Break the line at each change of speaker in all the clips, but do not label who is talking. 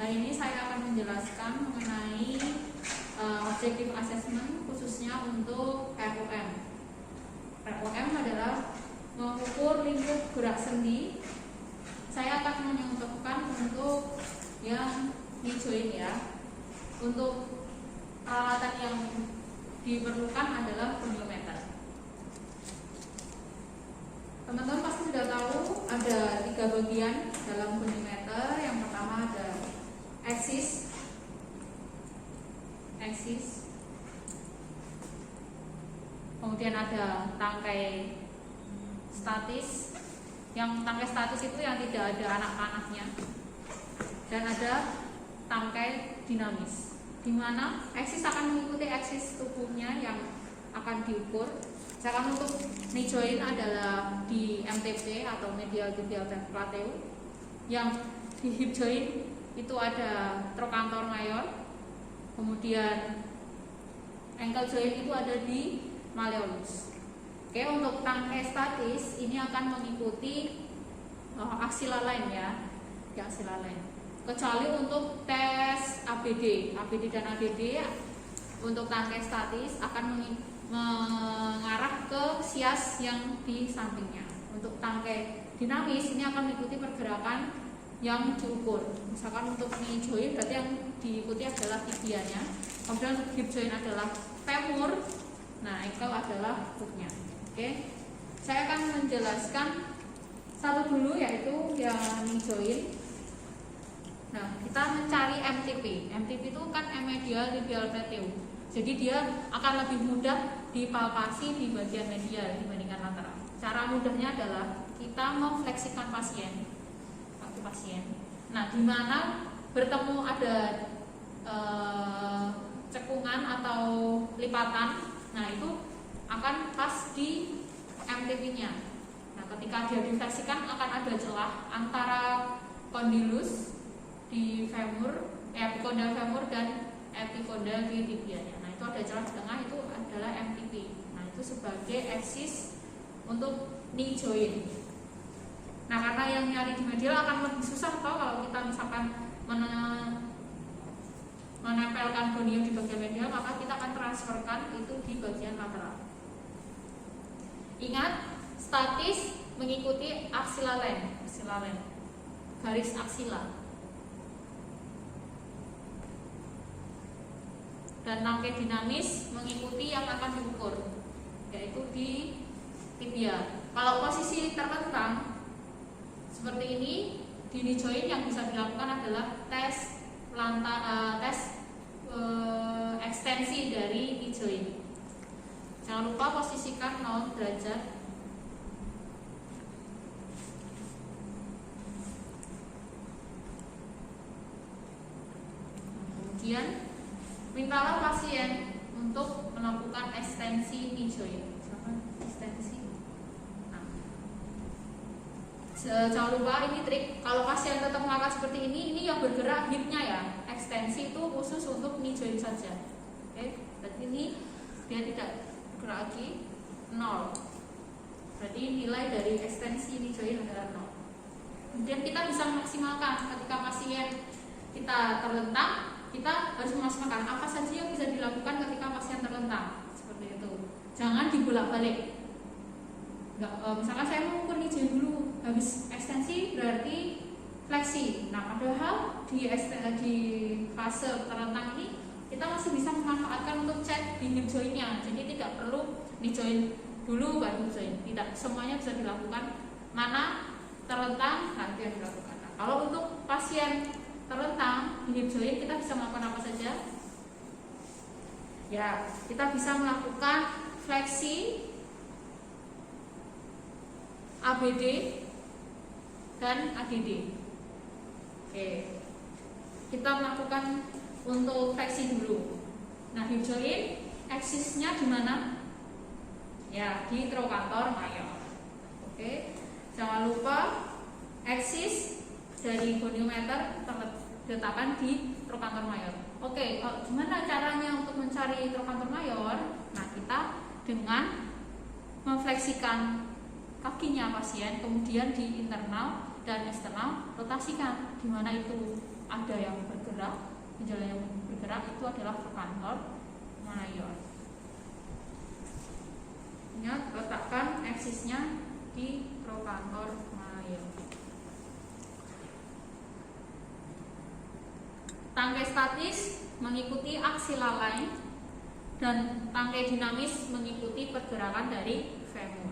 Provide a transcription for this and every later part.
Hari ini saya akan menjelaskan mengenai objective assessment khususnya untuk ROM. ROM adalah mengukur lingkup gerak sendi. Saya akan menyebutkan untuk yang dijoin ya. Untuk peralatan yang diperlukan adalah goniometer. Teman-teman pasti sudah tahu ada 3 bagian dalam goniometer. Yang pertama ada axis, kemudian ada tangkai statis. Yang tangkai statis itu yang tidak ada anak-anaknya, dan ada tangkai dinamis, di mana axis akan mengikuti axis tubuhnya yang akan diukur. Misalkan untuk knee joint adalah di MTP atau medial tibial plateau, yang di hip joint itu ada trochanter major, kemudian ankle joint itu ada di malleolus. Oke, untuk tangkai statis ini akan mengikuti axilla line ya, di axilla line. Kecuali untuk tes ABD dan ADD untuk tangkai statis akan mengarah ke sias yang di sampingnya. Untuk tangkai dinamis ini akan mengikuti pergerakan yang diukur. Misalkan untuk knee joint berarti yang diikuti adalah tibianya, kemudian untuk hip joint adalah femur, nah ankle adalah hooknya. Oke, saya akan menjelaskan satu dulu, yaitu yang knee joint. Nah, kita mencari MTP. MTP itu kan medial tibial plateau. Jadi dia akan lebih mudah dipalpasi di bagian medial dibandingkan lateral. Cara mudahnya adalah kita memfleksikan pasien. Nah, di mana bertemu ada cekungan atau lipatan, nah itu akan pas di MTP-nya. Nah, ketika dia difleksikan akan ada celah antara kondilus di femur, epikondal femur dan epikondal di tibianya. Nah, itu ada celah di tengah, itu adalah MTP. Nah, itu sebagai axis untuk knee joint. Nah, karena yang nyari di medial akan lebih susah kalau kita misalkan menempelkan gonium di bagian medial, maka kita akan transferkan itu di bagian lateral. Ingat, statis mengikuti axilla line, garis aksila. Dan tangkai dinamis mengikuti yang akan diukur, yaitu di tibia. Kalau posisi terlentang seperti ini di knee joint, yang bisa dilakukan adalah tes ekstensi dari knee joint. Jangan lupa posisikan 0 derajat. Kemudian mintalah pasien untuk melakukan ekstensi knee joint. Ekstensi. Jangan lupa ini trik, kalau pasien tetap melakukan seperti ini yang bergerak hipnya ya. Ekstensi itu khusus untuk knee joint saja. Oke, berarti ini dia tidak bergerak lagi, 0. Berarti nilai dari ekstensi knee joint adalah 0. Kemudian kita bisa memaksimalkan ketika pasien kita terlentang, kita harus memaksimalkan apa saja yang bisa dilakukan ketika pasien terlentang. Seperti itu. Jangan dibolak-balik. Misalkan saya mau ukur knee joint dulu, habis ekstensi berarti fleksi. Nah, padahal di fase terlentang ini kita masih bisa memanfaatkan untuk cek di hip jointnya. Jadi tidak perlu knee joint dulu baru hip joint. Tidak, semuanya bisa dilakukan. Mana terlentang, nah itu yang dilakukan. Nah, kalau untuk pasien terlentang di hip joint kita bisa melakukan apa saja? Ya, kita bisa melakukan fleksi ABD dan ADD. Oke, kita melakukan untuk fleksi dulu. Nah, hip joint aksisnya di mana? Ya, di trochanter major. Oke, jangan lupa aksis dari goniometer diletakkan di trochanter major. Oke, gimana caranya untuk mencari trochanter major? Nah, kita dengan memfleksikan kakinya pasien, kemudian di internal dan eksternal rotasikan. Di mana itu? ada yang bergerak, gejala yang bergerak itu adalah trochanter mayor. Ingat, letakkan eksisnya di trochanter mayor. Tangkai statis mengikuti aksial line dan tangkai dinamis mengikuti pergerakan dari femur.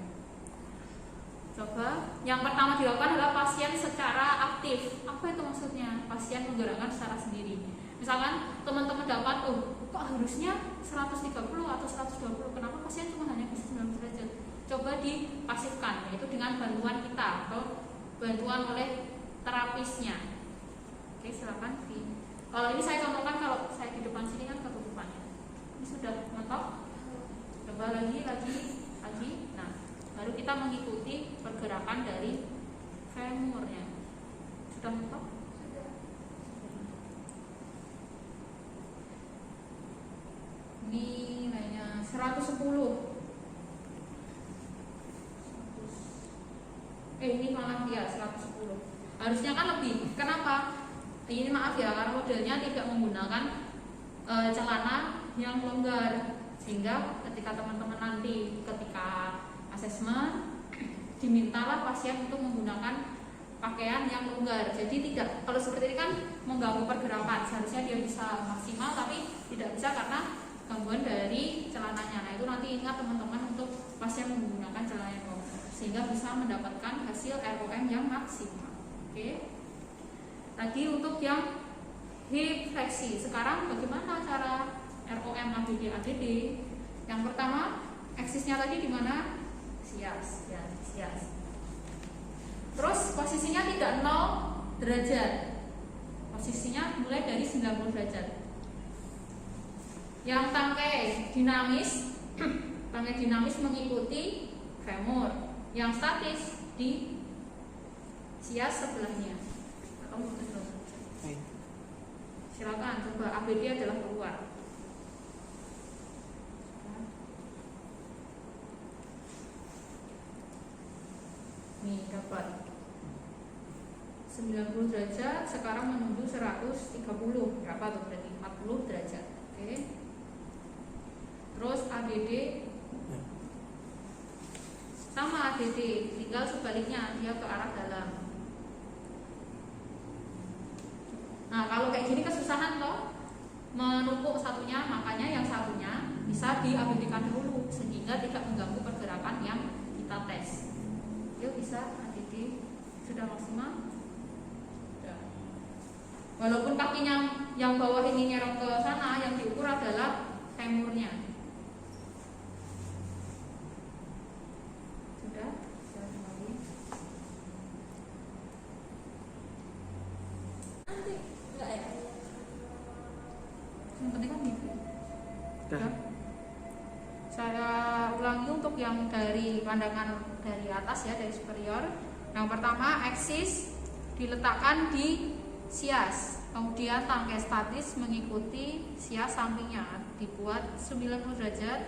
Coba, yang pertama dilakukan adalah pasien secara aktif. Apa itu maksudnya? Pasien menggerakkan secara sendiri. Misalkan teman-teman dapat, kok harusnya 130 atau 120, kenapa pasien cuma hanya bisa 90 derajat? Coba dipasifkan, yaitu dengan bantuan kita atau bantuan oleh terapisnya. Oke, silakan. Kalau ini saya contohkan, kalau saya di depan sini kan ketutupannya. Ini sudah mentok. Coba lagi. Nah, baru kita mengikuti pergerakan dari femurnya. Sudah mentok? Sudah. Ini nilainya 110. Ini malah ya 110. Harusnya kan lebih. Kenapa? Ini maaf ya, karena modelnya tidak menggunakan celana yang longgar, sehingga ketika teman-teman nanti ketika asesmen dimintalah pasien untuk menggunakan pakaian yang longgar. Jadi tidak, kalau seperti ini kan mengganggu pergerakan, seharusnya dia bisa maksimal tapi tidak bisa karena gangguan dari celananya. Nah, itu nanti ingat teman-teman untuk pasien menggunakan celana yang longgar sehingga bisa mendapatkan hasil ROM yang maksimal. Oke. Tadi untuk yang hip fleksi. Sekarang bagaimana cara ROM ABD ADD? Yang pertama, eksisnya tadi di mana? Sias, ya, sias. Terus posisinya tidak 0 derajat. Posisinya mulai dari 90 derajat. Yang tangkai dinamis mengikuti femur. Yang statis di sias sebelahnya. Silakan coba, ABD adalah keluar. Nih dapat 90 derajat, sekarang menuju 130. Berapa tuh berarti? 40 derajat. Oke. Terus ABD sama ADD, tinggal sebaliknya, dia ke arah dalam. Nah, kalau kayak gini kesusahan loh menumpuk satunya, makanya yang satunya bisa di-ABD-kan dulu sehingga tidak mengganggu pergerakan yang kita tes. Yuk, bisa ADD sudah maksimal. Sudah. Walaupun kakinya yang bawah ini nyerong ke sana, yang diukur adalah femurnya. Sudah. Yang penting kan gitu. Saya ulangi untuk yang dari pandangan dari atas ya, dari superior. Yang pertama, eksis diletakkan di sias, kemudian tangkai statis mengikuti sias sampingnya, dibuat 90 derajat.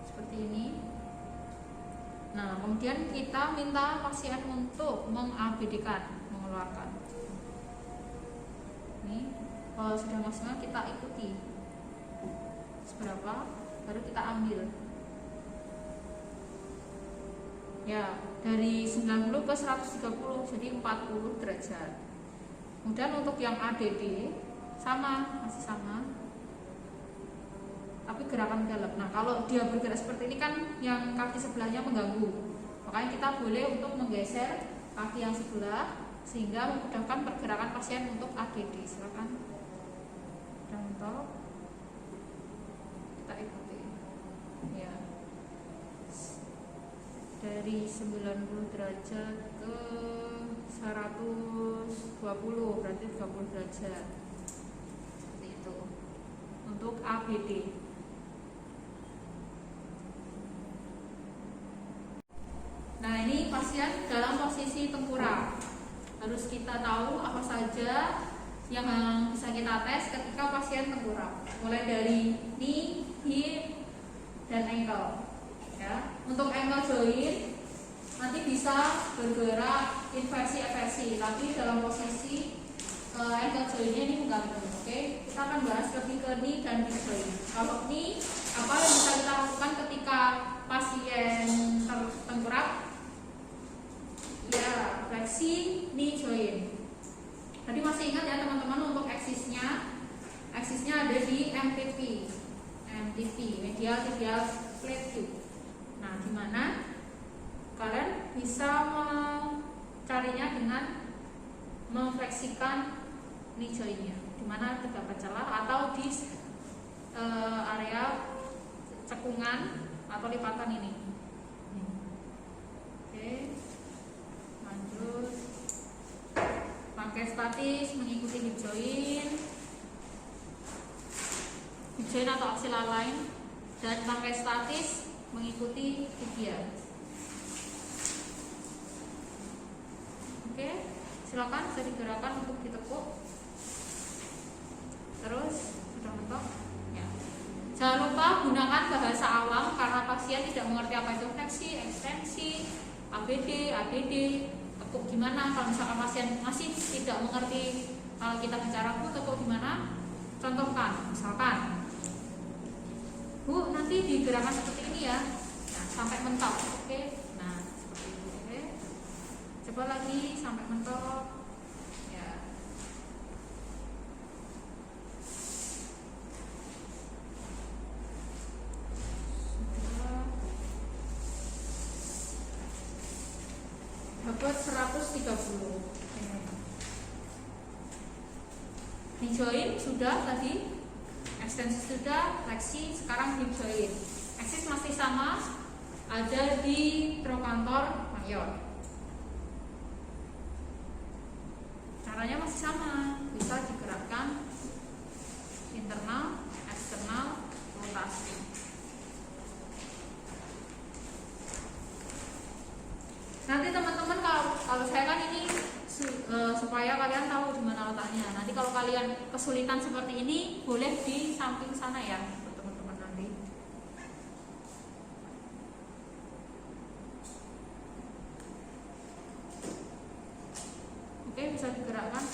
Seperti ini. Nah, kemudian kita minta pasien untuk meng-ABD-kan, mengeluarkan. Ini, kalau sudah maksimal kita ikuti. Seberapa, baru kita ambil. Ya, dari 90 ke 130, jadi 40 derajat. Kemudian untuk yang ADD, sama, masih sama. Tapi gerakan dalam. Nah, kalau dia bergerak seperti ini kan yang kaki sebelahnya mengganggu. Makanya kita boleh untuk menggeser kaki yang sebelah sehingga memudahkan pergerakan pasien untuk ADD. Silakan. Contoh. Kita ikuti. Ya. Dari 90 derajat ke 120, berarti 30 derajat. Seperti itu. Untuk ABD. Nah, ini pasien dalam posisi tengkurap. Harus kita tahu apa saja yang bisa kita tes ketika pasien tengkurap. Mulai dari knee, hip, dan ankle. Ya. Untuk ankle joint nanti bisa bergerak inversi eversi, tapi dalam posisi ankle jointnya ini mengganggu. Oke, kita akan bahas lebih ke knee dan hip joint. Kalau knee, apa yang bisa kita lakukan ketika pasien tertengkurap? Ya, fleksi knee joint. Tadi masih ingat ya teman-teman, untuk eksisnya ada di MTP, medial tibial plate. Nah, gimana kalian bisa mencarinya dengan memfleksikan knee jointnya, dimana terdapat celah atau di area cekungan atau lipatan ini. Oke, lanjut. Rangkai statis mengikuti hip joint atau axilla line, dan rangkai statis mengikuti tibia. Oke, silakan bisa digerakkan untuk ditekuk. Terus sudah mentok. Ya. Jangan lupa gunakan bahasa awam karena pasien tidak mengerti apa itu fleksi, ekstensi, ABD, ADD, tekuk gimana. Kalau misalkan pasien masih tidak mengerti, kalau kita bicara tekuk gimana, contohkan, misalkan, Bu, nanti digerakkan seperti ini ya. Nah, sampai mentok. Oke. Nah, seperti itu. Oke. Coba lagi sampai mentok. Ya. Sudah. Dapat 130. Knee joint sudah tadi. Ekstensi sudah, fleksi, sekarang hip joint. Eksis masih sama, ada di trochanter mayor. Caranya masih sama, bisa digerakkan internal, eksternal, rotasi. Nanti teman-teman, kalau saya kan ini supaya kalian tahu di mana letaknya. Nanti kalau kalian kesulitan seperti ini, boleh di samping sana ya, teman-teman nanti. Oke, bisa digerakkan.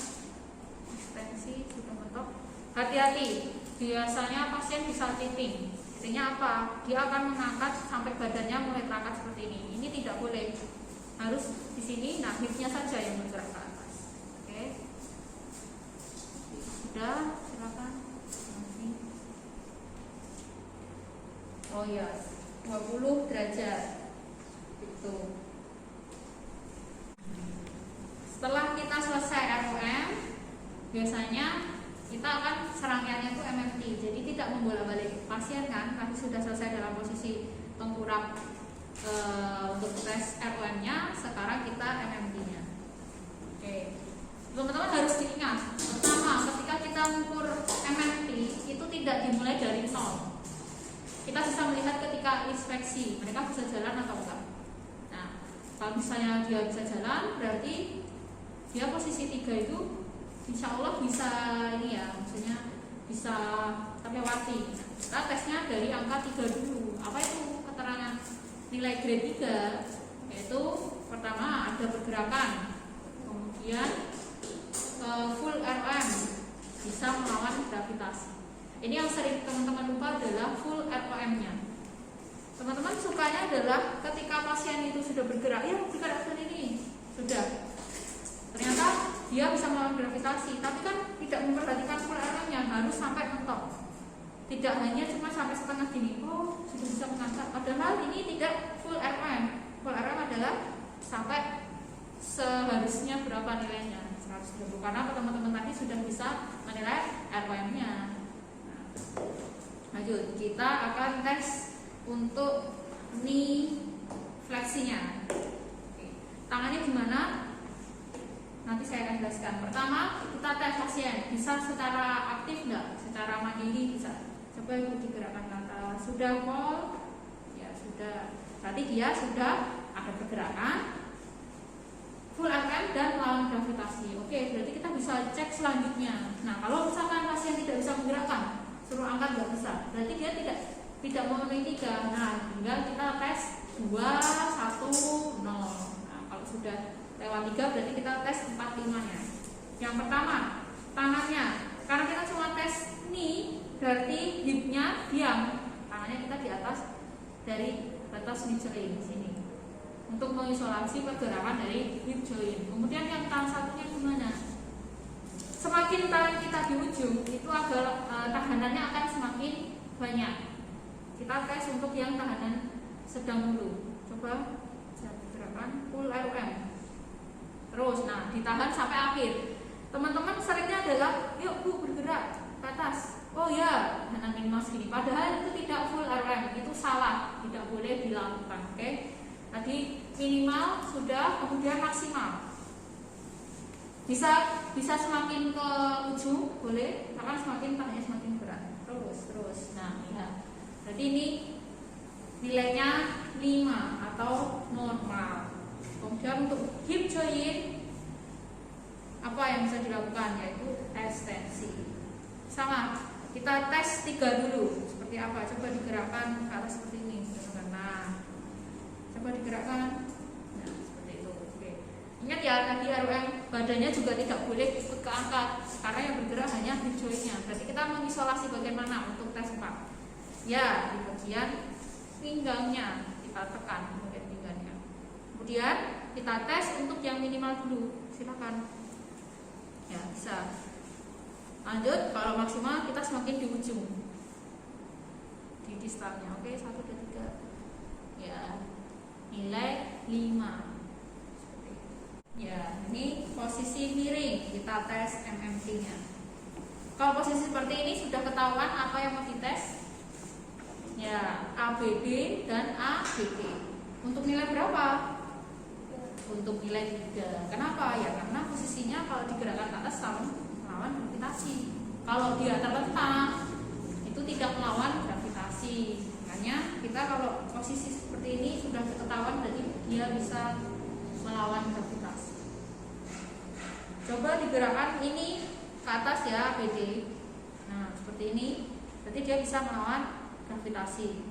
Ekstensi sudah mentok. Hati-hati, biasanya pasien bisa tipping. Artinya apa? Dia akan mengangkat sampai badannya mulai terangkat seperti ini. Ini tidak boleh. Harus di sini, nah hipnya saja yang bergerak ke atas. Oke, sudah, silakan. Oh iya, 20 derajat. Itu. Setelah kita selesai ROM, biasanya kita akan serangkaiannya itu MMT. Jadi tidak membolak-balik pasien kan, tapi sudah selesai dalam posisi tengkurap. Untuk tes ROM-nya, sekarang kita MMT-nya. Oke, teman-teman harus diingat, pertama ketika kita mengukur MMT itu tidak dimulai dari nol. Kita bisa melihat ketika inspeksi mereka bisa jalan atau enggak. Nah, kalau misalnya dia bisa jalan, berarti dia posisi 3 itu insya Allah bisa ini ya, maksudnya bisa terlewati. Kita tesnya dari angka 3 dulu. Apa itu keterangan nilai grade 3? Yaitu pertama ada pergerakan, kemudian full ROM, bisa melawan gravitasi. Ini yang sering teman-teman lupa adalah full ROM-nya. Teman-teman sukanya adalah ketika pasien itu sudah bergerak, ya bergerak seperti ini, sudah. Ternyata dia bisa melawan gravitasi, tapi kan tidak memperhatikan full ROM-nya, harus sampai mentok. Tidak hanya cuma sampai setengah gini, oh sudah bisa mengangkat. Padahal ini tidak full ROM. Full ROM adalah sampai seharusnya berapa nilainya, 120. Karena teman-teman tadi sudah bisa menilai ROM-nya. Nah, lanjut, kita akan tes untuk knee fleksinya. Tangannya gimana? Nanti saya akan jelaskan. Pertama, kita tes pasien bisa secara aktif enggak? Secara mandiri bisa. Coba ibu digerakkan ke atas. Sudah Paul? Ya sudah. Berarti dia sudah ada pergerakan full RM dan lawan gravitasi. Oke, berarti kita bisa cek selanjutnya. Nah, kalau misalkan pasien tidak bisa menggerakkan, suruh angkat nggak bisa. Berarti dia tidak memenuhi 3. Nah, tinggal kita tes 2 3 berarti kita tes 45-nya. Yang pertama, tangannya. Karena kita cuma tes knee, berarti hipnya diam. Tangannya kita di atas dari batas knee joint sini. Untuk mengisolasi pergerakan dari hip joint. Kemudian yang tangan satunya gimana? Semakin tangan kita di ujung, itu agak tahanannya akan semakin banyak. Kita tes untuk yang tahanan sedang dulu. Coba gerakan full ROM. Terus, nah ditahan sampai akhir. Teman-teman seringnya adalah, yuk Bu bergerak ke atas. Oh ya, tahanan minimal segini. Padahal itu tidak full ROM, itu salah, tidak boleh dilakukan. Oke? Tadi minimal sudah, kemudian maksimal. Bisa semakin ke ujung, boleh, akan semakin tangannya semakin berat. Terus. Nah, ya. Berarti ini nilainya 5 atau normal. Kemudian untuk hip joint apa yang bisa dilakukan, yaitu ekstensi. Sama, kita tes 3 dulu. Seperti apa? Coba digerakkan ke atas seperti ini. Nah, coba digerakkan. Nah, seperti itu. Oke. Ingat ya, tadi ROM badannya juga tidak boleh ikut keangkat karena yang bergerak hanya hip jointnya. Berarti kita mengisolasi bagian mana untuk tes 4? Ya, di bagian pinggangnya kita tekan bagian pinggangnya. Kemudian kita tes untuk yang minimal dulu. Silakan. Ya, bisa. Lanjut, kalau maksimal kita semakin di ujung. Di distalnya. Oke, 1 2 3. Ya. Nilai 5. Ya, ini posisi miring, kita tes MMT-nya. Kalau posisi seperti ini sudah ketahuan apa yang mau dites? Ya, ABD dan ABD. Untuk nilai berapa? Untuk nilai 3. Kenapa? Ya karena posisinya kalau digerakkan ke atas melawan gravitasi. Kalau dia terlentang itu tidak melawan gravitasi. Makanya kita kalau posisi seperti ini sudah ketahuan berarti dia bisa melawan gravitasi. Coba digerakkan ini ke atas ya ABD. Nah, seperti ini. Berarti dia bisa melawan gravitasi.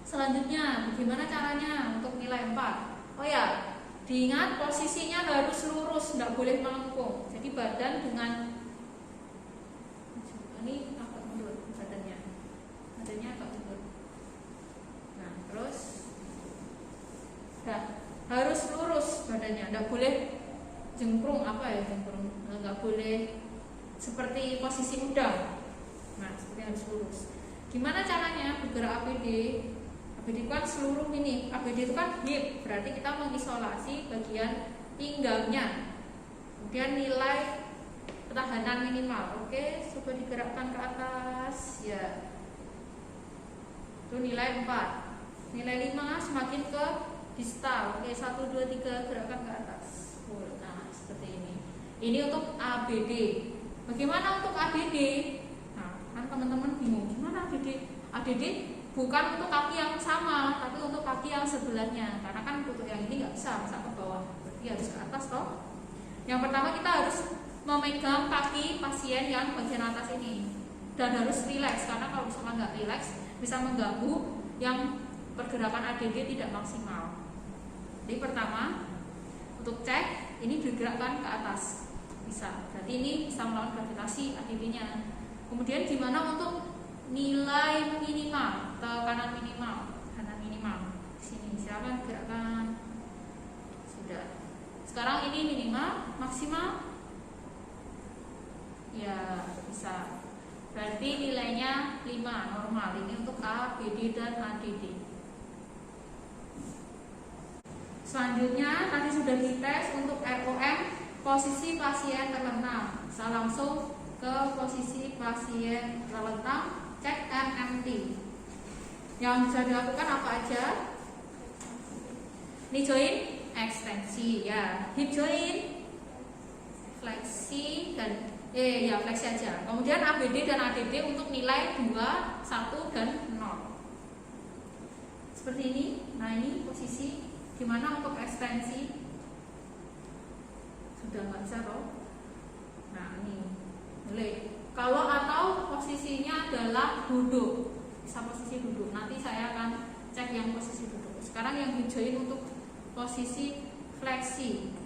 Selanjutnya, bagaimana caranya untuk nilai 4? Oh ya, diingat posisinya harus lurus, tidak boleh melengkung. Jadi badan dengan ini agak mundur badannya agak mundur. Nah, terus harus lurus badannya, tidak boleh jengkrung, nggak boleh seperti posisi udang. Nah, seperti harus lurus. Gimana caranya bergerak ABD? ABD itu kan seluruh ini. ABD itu kan hip, berarti kita mengisolasi bagian pinggangnya. Kemudian nilai ketahanan minimal. Oke, coba digerakkan ke atas. Ya. Itu nilai 4. Nilai 5 semakin ke distal. Oke, 1 2 3 gerakkan ke atas. Nah, seperti ini. Ini untuk ABD. Bagaimana untuk ABD? Kan teman-teman bingung gimana ADD? ADD bukan untuk kaki yang sama, tapi untuk kaki yang sebelahnya. Karena kan untuk yang ini nggak bisa ke bawah, berarti harus ke atas toh. Yang pertama kita harus memegang kaki pasien yang bagian atas ini dan harus rileks, karena kalau misalkan nggak rileks bisa mengganggu yang pergerakan ADD tidak maksimal. Jadi pertama untuk cek ini digerakkan ke atas bisa, berarti ini bisa melawan gravitasi ADD-nya. Kemudian gimana untuk nilai minimal, tekanan minimal, sini silakan gerakkan. Sudah. Sekarang ini minimal, maksimal, ya bisa. Berarti nilainya 5 normal. Ini untuk ABD dan ADD. Selanjutnya tadi sudah dites untuk ROM posisi pasien terlentang. Bisa langsung ke posisi pasien terlentang, cek MMT. Yang bisa dilakukan apa aja? Knee joint ekstensi ya, hip joint fleksi dan fleksi aja. Kemudian ABD dan ADD untuk nilai 2, 1 dan 0. Seperti ini. Nah, ini posisi gimana untuk ekstensi? Sudah nggak bisa toh? Nah, ini boleh. Kalau atau posisinya adalah duduk, bisa posisi duduk. Nanti saya akan cek yang posisi duduk. Sekarang yang hip joint untuk posisi fleksi.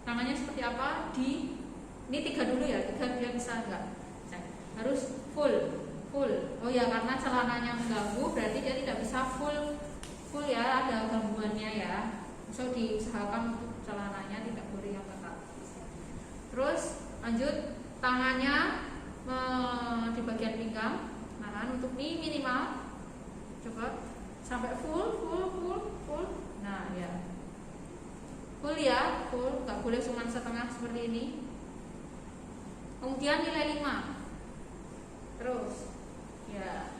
Tangannya seperti apa? Ini 3 dulu ya, 3 dia bisa enggak? Harus full. Oh ya, karena celananya mengganggu berarti dia tidak bisa full ya, ada gangguannya ya. So diusahakan untuk celananya tidak boleh yang ketat. Terus lanjut, tangannya di bagian pinggang. Nah, untuk ini minimal coba sampai full. Nah ya, full, nggak boleh cuma setengah seperti ini. Kemudian nilai 5. Terus ya,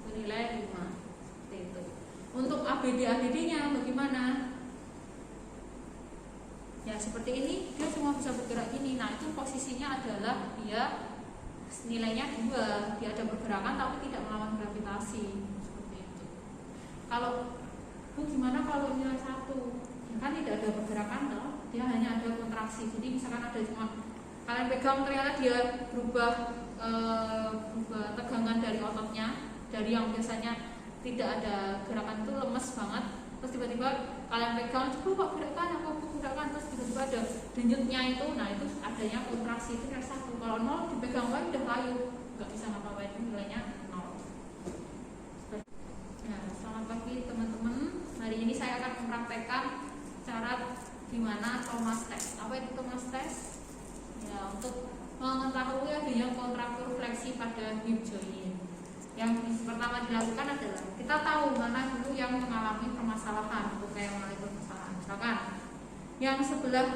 nilai 5 seperti itu. Untuk ABD-nya bagaimana? Ya seperti ini, dia cuma bisa bergerak gini. Nah itu posisinya adalah dia nilainya 2, dia ada pergerakan tapi tidak melawan gravitasi seperti itu. Kalau Bu gimana kalau nilai 1? Ya kan tidak ada pergerakan loh, dia hanya ada kontraksi. Jadi misalkan ada cuma kalian pegang ternyata dia berubah tegangan dari ototnya, dari yang biasanya tidak ada gerakan itu lemes banget, terus tiba-tiba kalian pegang, coba gerakan, terus tiba-tiba ada denyutnya itu, nah itu adanya kontraksi, itu nilai 1. Kalau 0 dipegang udah layu, nggak bisa ngapa-ngapain, nilainya 0. Nah, selamat pagi teman-teman. Hari ini saya akan mempraktekkan cara gimana Thomas test. Apa itu Thomas test? Ya, untuk mengetahui adanya kontraktur fleksi pada hip joint. Yang pertama dilakukan adalah kita tahu mana dulu yang mengalami permasalahan, bukan yang mengalami permasalahan. Misalkan yang sebelah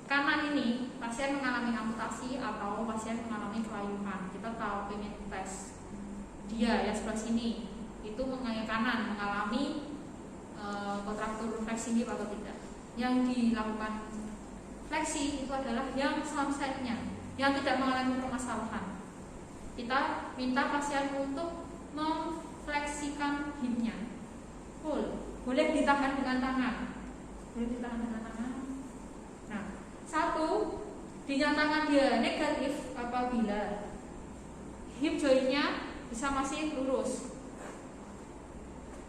kanan ini pasien mengalami amputasi atau pasien mengalami kelayuan. Kita tahu pengen tes dia ya sebelah sini itu mengalami kanan mengalami kontraktur fleksi hip atau tidak. Yang dilakukan fleksi itu adalah yang sunsetnya, yang tidak mengalami permasalahan. Kita minta pasien untuk memfleksikan hipnya full. Boleh ditahan dengan tangan. Nah, 1, dinyatakan dia negatif apabila hip jointnya bisa masih lurus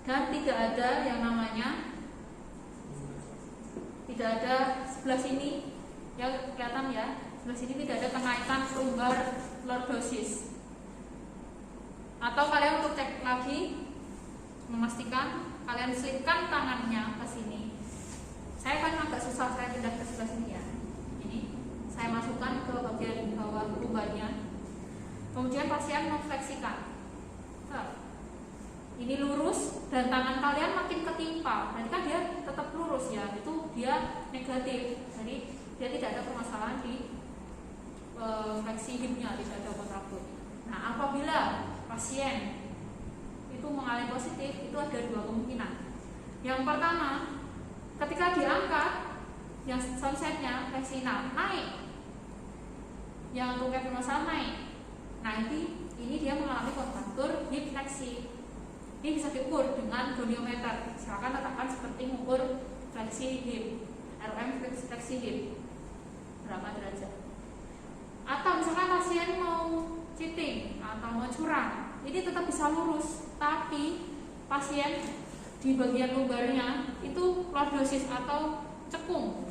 dan tidak ada yang namanya, tidak ada sebelah sini ya, kelihatan ya, sebelah sini tidak ada kenaikan lumbar lordosis. Atau kalian untuk cek lagi, memastikan kalian selipkan tangannya ke sini. Saya kan agak susah, saya pindah ke sebelah sini ya. Ini saya masukkan ke bagian bawah lumbarnya. Kemudian pasien memfleksikan. Ini lurus dan tangan kalian makin ketimpa. Berarti kan dia tetap lurus ya. Itu dia negatif. Jadi dia tidak ada permasalahan di fleksi hipnya, tidak ada kontraktur. Nah, apabila pasien itu mengalami positif, itu ada 2 kemungkinan. Yang pertama, ketika diangkat, yang sunsetnya fleksi naik, yang untuk permasalahan naik. Nah, ini dia mengalami kontraktur hip fleksi. Ini bisa diukur dengan goniometer. Silakan letakkan seperti mengukur fleksi hip, RM fleksi hip berapa derajat. Atau misalkan pasien mau cheating atau mau curang, ini tetap bisa lurus, tapi pasien di bagian lumbarnya itu lordosis atau cekung.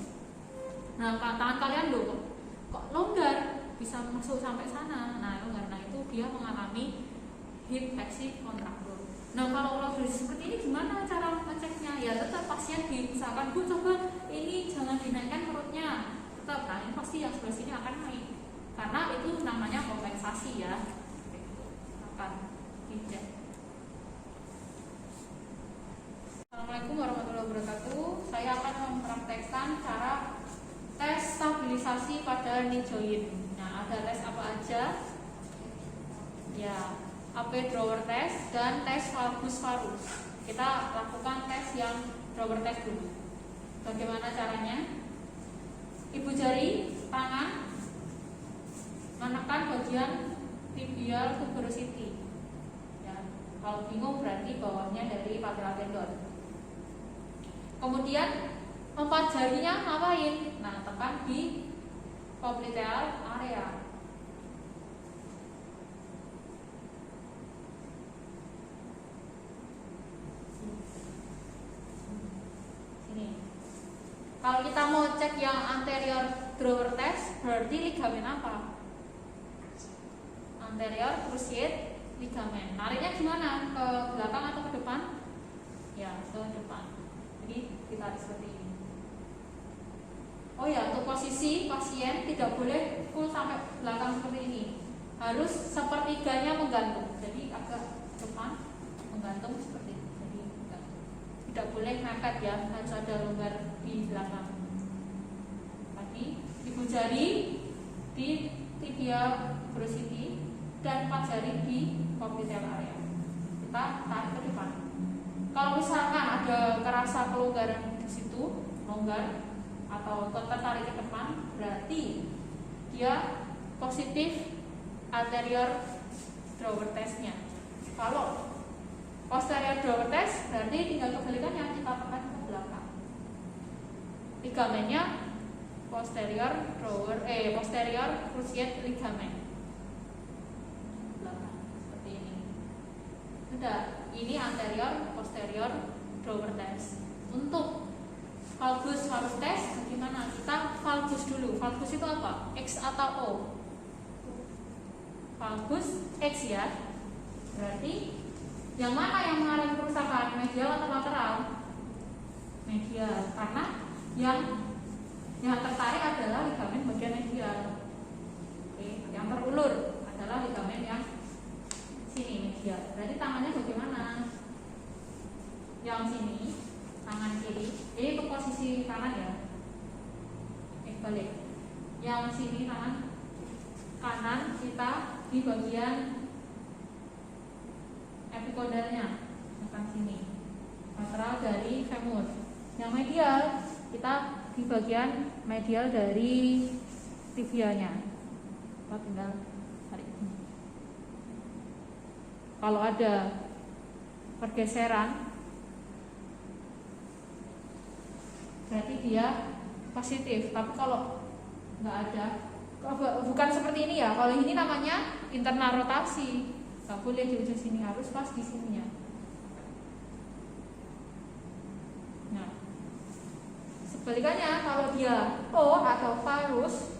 Nah, tangan kalian loh kok longgar, bisa masuk sampai sana. Nah, longgar, nah itu dia mengalami hip fleksi kontraktur. Nah, kalau lordosis seperti ini gimana cara ngeceknya? Ya tetap pasien misalkan, Bu coba ini jangan dinaikkan perutnya, tetap, nah ini pasti yang sebelah sini akan naik. Karena itu namanya kompensasi ya. Akan dicek. Assalamualaikum warahmatullahi wabarakatuh. Saya akan mempraktekkan cara tes stabilisasi pada knee joint. Nah, ada tes apa aja? Ya, AP drawer test dan tes valgus varus. Kita lakukan tes yang drawer test dulu. Bagaimana caranya? Ibu jari tangan menekan bagian tibial tuberosity. Ya, kalau bingung berarti bawahnya dari patella tendon. Kemudian 4 jarinya ngapain? Nah, tekan di popliteal area. Sini. Kalau kita mau cek yang anterior drawer test, berarti ligamen apa? Anterior cruciate ligamen. Nariknya gimana? Ke belakang atau ke depan? Ya, ke depan. Jadi ditarik seperti ini. Oh ya, untuk posisi pasien tidak boleh full sampai belakang seperti ini. Harus sepertiganya menggantung. Jadi agak depan menggantung seperti ini. Jadi tidak boleh mepet ya, harus ada longgar di belakang. Tadi ibu jari di tibia cruciate dan 4 jari di popliteal area. Kita tarik ke depan. Kalau misalkan ada kerasa kelonggaran di situ, longgar atau tertarik ke depan, berarti dia positif anterior drawer testnya. Kalau posterior drawer test, berarti tinggal kebalikannya, kita tekan ke belakang. Ligamennya posterior cruciate ligamen. Belakang seperti ini. Sudah, ini anterior posterior drawer test. Untuk valgus harus tes, bagaimana? Kita valgus dulu. Valgus itu apa? X atau O? Valgus X ya. Berarti yang mana yang mengalami kerusakan? Medial atau lateral? Medial. Karena yang tertarik adalah ligamen bagian medial. Oke, yang terulur adalah ligamen yang sini medial. Berarti tangannya bagaimana? Yang sini tangan kiri, ini ke posisi kanan ya. Balik. Yang sini tangan kanan kita di bagian epikondalnya, bukan sini. Lateral dari femur. Yang medial kita di bagian medial dari tibianya. Kita tinggal tarik ini. Kalau ada pergeseran, berarti dia positif. Tapi kalau nggak ada, bukan seperti ini ya. Kalau ini namanya internal rotasi, nggak boleh di ujung sini, harus pas di sininya. Nah, sebalikannya kalau dia O atau valgus,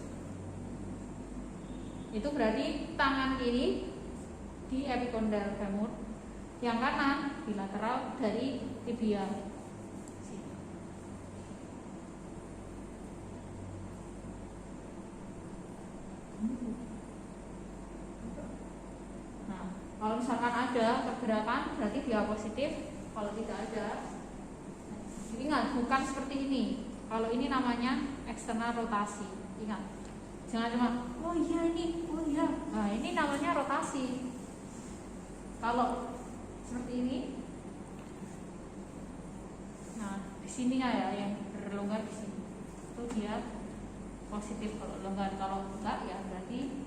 itu berarti tangan kiri di epikondal femur, yang kanan di lateral dari tibia. Nah, kalau misalkan ada pergerakan, berarti dia positif. Kalau tidak ada, ingat, bukan seperti ini. Kalau ini namanya eksternal rotasi. Ingat, jangan cuma oh iya ini, oh iya. Nah, ini namanya rotasi. Kalau seperti ini, nah di sini ya yang berlonggar di sini, itu dia positif. Kalau longgar, kalau enggak ya berarti